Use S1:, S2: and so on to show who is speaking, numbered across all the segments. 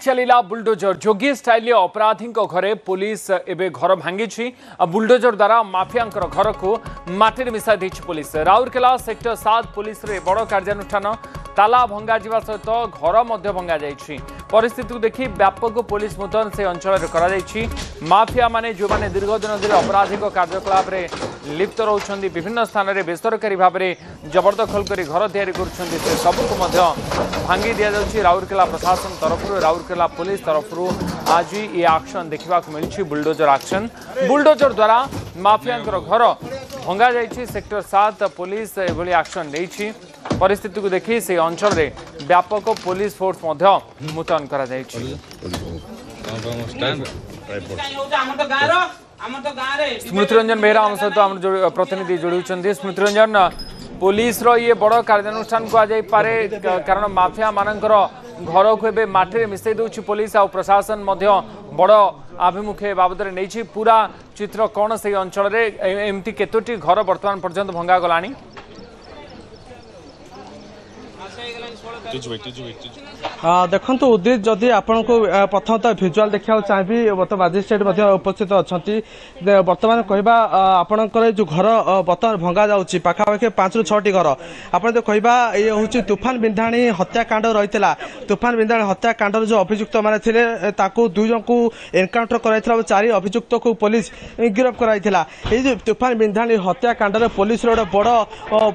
S1: चलिला bulldozer जोगी style अपराधी घरे police एवं घर भांगी बुलडोजर द्वारा माफिया घर को माटी मिसाई दी पुलिस। राउरकेला सेक्टर 7 पुलिस रे बड़ कार्यानुष्ठान ताला भंगा जावा सहित घर भंगा जाइछि। परिस्थिति को देखि व्यापक पुलिस मुतयन से अंचल कर माफिया माने जो माने दीर्घ दिन धरी आपराधिक कार्यकलाप रे लिप्त रहउछन्ती विभिन्न स्थान रे बेसरकारी भाव में जबरदखल करी घर तैयारी करुछन्ती से सबको भांगी दि जाउछि। राउरकेला प्रशासन तरफ राउरकेला पुलिस तरफ आज ये एक्शन देखा मिली बुलडोजर एक्शन। बुलडोजर द्वारा माफिया घर भंगा जाइछि। सेक्टर 7 पुलिस एभली एक्शन नहीं। परिस्थिति को देखि से अंचल रे व्यापक पुलिस फोर्स मुतयन करा जाइछि। स्मृति रंजन बेहरा आम सहित प्रतिनिधि जोड़ी स्मृति रंजन पुलिस रो ये बड़ कार्यानुष्ठान को आज पारे कारण माफिया मानकर घर को एबे माटी मिसई दउछि पुलिस आ प्रशासन बड़ आभिमुखे बाबद नहीं। पूरा चित्र कौन से अंचल रे एमती केतोटी घर वर्तमान पर्यंत भंगा गलानी?
S2: देखो उदित जदि आपन को प्रथम तो भिजुआल देखा चाहिए बर्तमान मजिस्ट्रेट उपस्थित अच्छा बर्तमान कहवा आपणकर जो घर बर्तमान भंगा जाऊँगी पाखापाखि 5 ରୁ 6टी घर आप कहवा ये हूँ तूफान बिंधाणी हत्याकांड रही है। तूफान बिंधाणी हत्याकांड जो अभियुक्त मैंने थे 2 जन को एनकाउंटर कराई 4 अभियुक्त को पुलिस गिरफ्त कराई। जो तूफान बिंधाणी हत्याकांड पुलिस गोटे बड़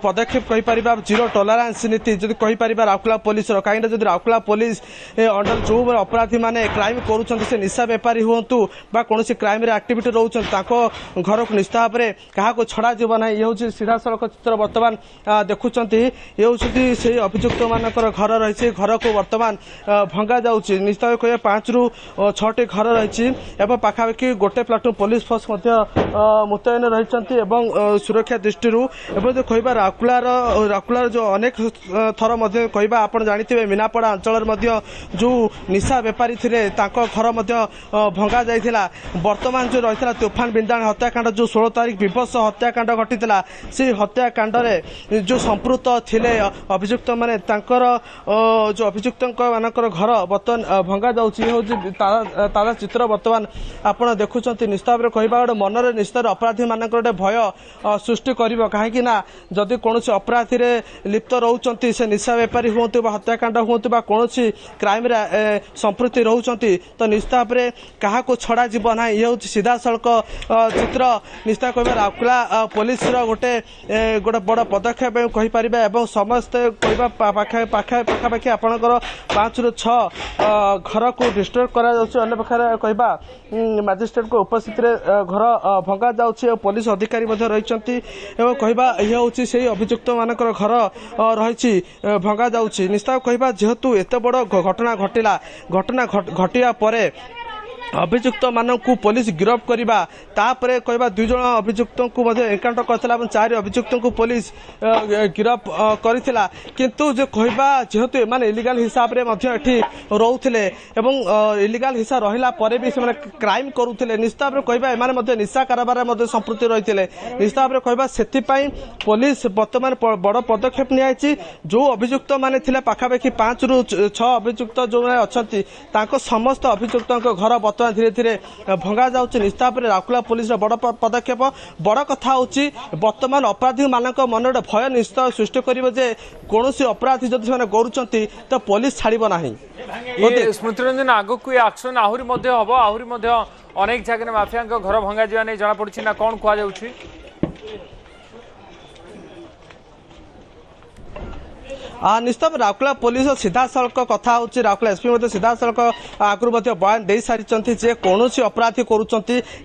S2: पदक्षेप कहीपर जीरो टॉलरेंस नीति जो कहीपर राउरकेला पुलिस कहीं जब राउरकेला पुलिस अंडर जो अपराधी माने क्राइम करुँच से निशा बेपारी हूँ कौन क्राइम एक्टिविटी रोचे घर को निश्चित भाव में क्या छड़ा जीव ना। ये हूँ सीधा सड़क चित्र बर्तमान देखुं ये हूँ से अभियुक्त मानकर घर रही घर को बर्तमान भंगा जाऊँगी। निश्चित भाव कह 5 ରୁ 6टी घर रही पाखापाखि गोटे प्लाटून पुलिस फोर्स मुतयन रही सुरक्षा दृष्टि जो कह राउरकेलार जो अनेक थर कहवा आप जानते मीनापड़ा अंचल जो निशा बेपारी थे घर भंगा जाइला। वर्तमान जो रही तूफान बिंदाणी हत्याकांड जो 16 तारीख विभत्स हत्याकांड घटी से हत्याकांड जो संपृक्त थे अभियुक्त माने जो अभियुक्त मानकर घर बर्तमान भंगा जाऊँगी ताजा चित्र बर्तमान आप देखुं। निश्चित भाव में कहवा गोटे मनरे निश्चित अपराधी मानक गोटे भय सृष्टि कर कहीं जदि कौन अपराधी लिप्त रोचंती से निशा बेपारी हूँ हत्याकांड हूँ कौन क्राइम संपृक्ति रोचंती तो निश्चित भाव में क्या छड़ा जीव ना। ये हूँ सीधा सड़क चित्र निश्चित कहवा राउरकेला पुलिस गोटे गोटे बड़ पदक्षेप कहीपर समस्ते कहवा पाखापाखि आपणकर 5 ରୁ 6 घर को डिस्ट्रॉय कर कहवा मजिस्ट्रेट को उपस्थित घर भंगा जाऊँगी पुलिस अधिकारी रही कहवा ये हूँ से अभियुक्त मानकर घर रही भंगा जाऊँगी। निश्चित कहवा जेहेतु एत बड़ घटना घटिया परे अभियुक्त मानक पुलिस गिरफ्त करवा तापर कहवा 2 जन अभियुक्त को एनकाउंटर करथिला 4 अभियुक्त को पुलिस गिरफ्त करथिला। किंतु जो कहवा जेहेतु माने इलीगल हिसाब रे एठी रहउथिले एवं इलीगल हिसा रहिला परे भी से क्राइम करूथिले निश्चित भाव कहवा एमाने निशा कारोबार में संपृक्ति रहिथिले। निश्चित भाव में कहवा सेति पई पुलिस वर्तमान बड़ पदक्षेप नियाछि। जो अभियुक्त माने थिले पाखापाखि 5 ରୁ 6 अभियुक्त जो अछंती तांको समस्त अभियुक्तक घर धीरे धीरे भंगा जाऊँगी। निश्चित भाव में राउरकेला पुलिस बड़ पदक्षेप बड़ कथा होची वर्तमान अपराधी मानक मन गोटे भय निश्चित सृष्टि कर कौन अपराधी जदि से गरुंच तो पुलिस छाड़ ना।
S1: स्मृति रंजन आगक एक्शन आहरी हम आहरी अनेक जगह माफिया घर भंगा जा जना पड़ी ना कौन कहुच्छी?
S2: निश्चित राउरकेला पुलिस सीधा सड़क कथा होची राउरकेला एसपी सीधा सड़क आगु बयान दे सारी जे कौन अपराधी करुँच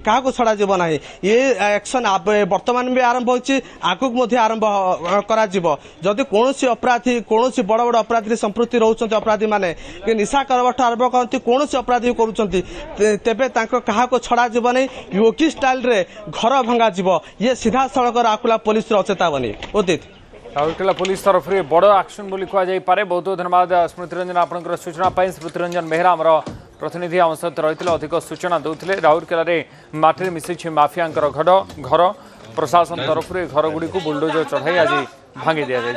S2: क्या छड़ा जीव ना। ये एक्शन वर्तमान भी आरंभ होची आगुक आरंभ जदि कौन अपराधी कौन बड़ बड़ अपराधी संपृक्ति रोच अपराधी माने निशा कारोबार आरंभ करती कौन अपराधी करुँच तेबे क्या छड़ा जीव नहीं। योगी स्टाइल रे घर भंगा जीव ये सीधा सड़क राउरकेला पुलिस चेतावनी। उदित
S1: राउरकेला पुलिस तरफ से बड़ एक्शन बोली कहुपे। बहुत बहुत धन्यवाद स्मृति रंजन आपंकर सूचना। स्मृति रंजन बेहरा आमर प्रतिनिधि आम सहित रही अधिक सूचना दूसरे। राउरकेला माटी मिसी माफिया घर प्रशासन तरफ घर गुड़ी को बुलडोजर चढ़ाई आज भांगी दि जाए।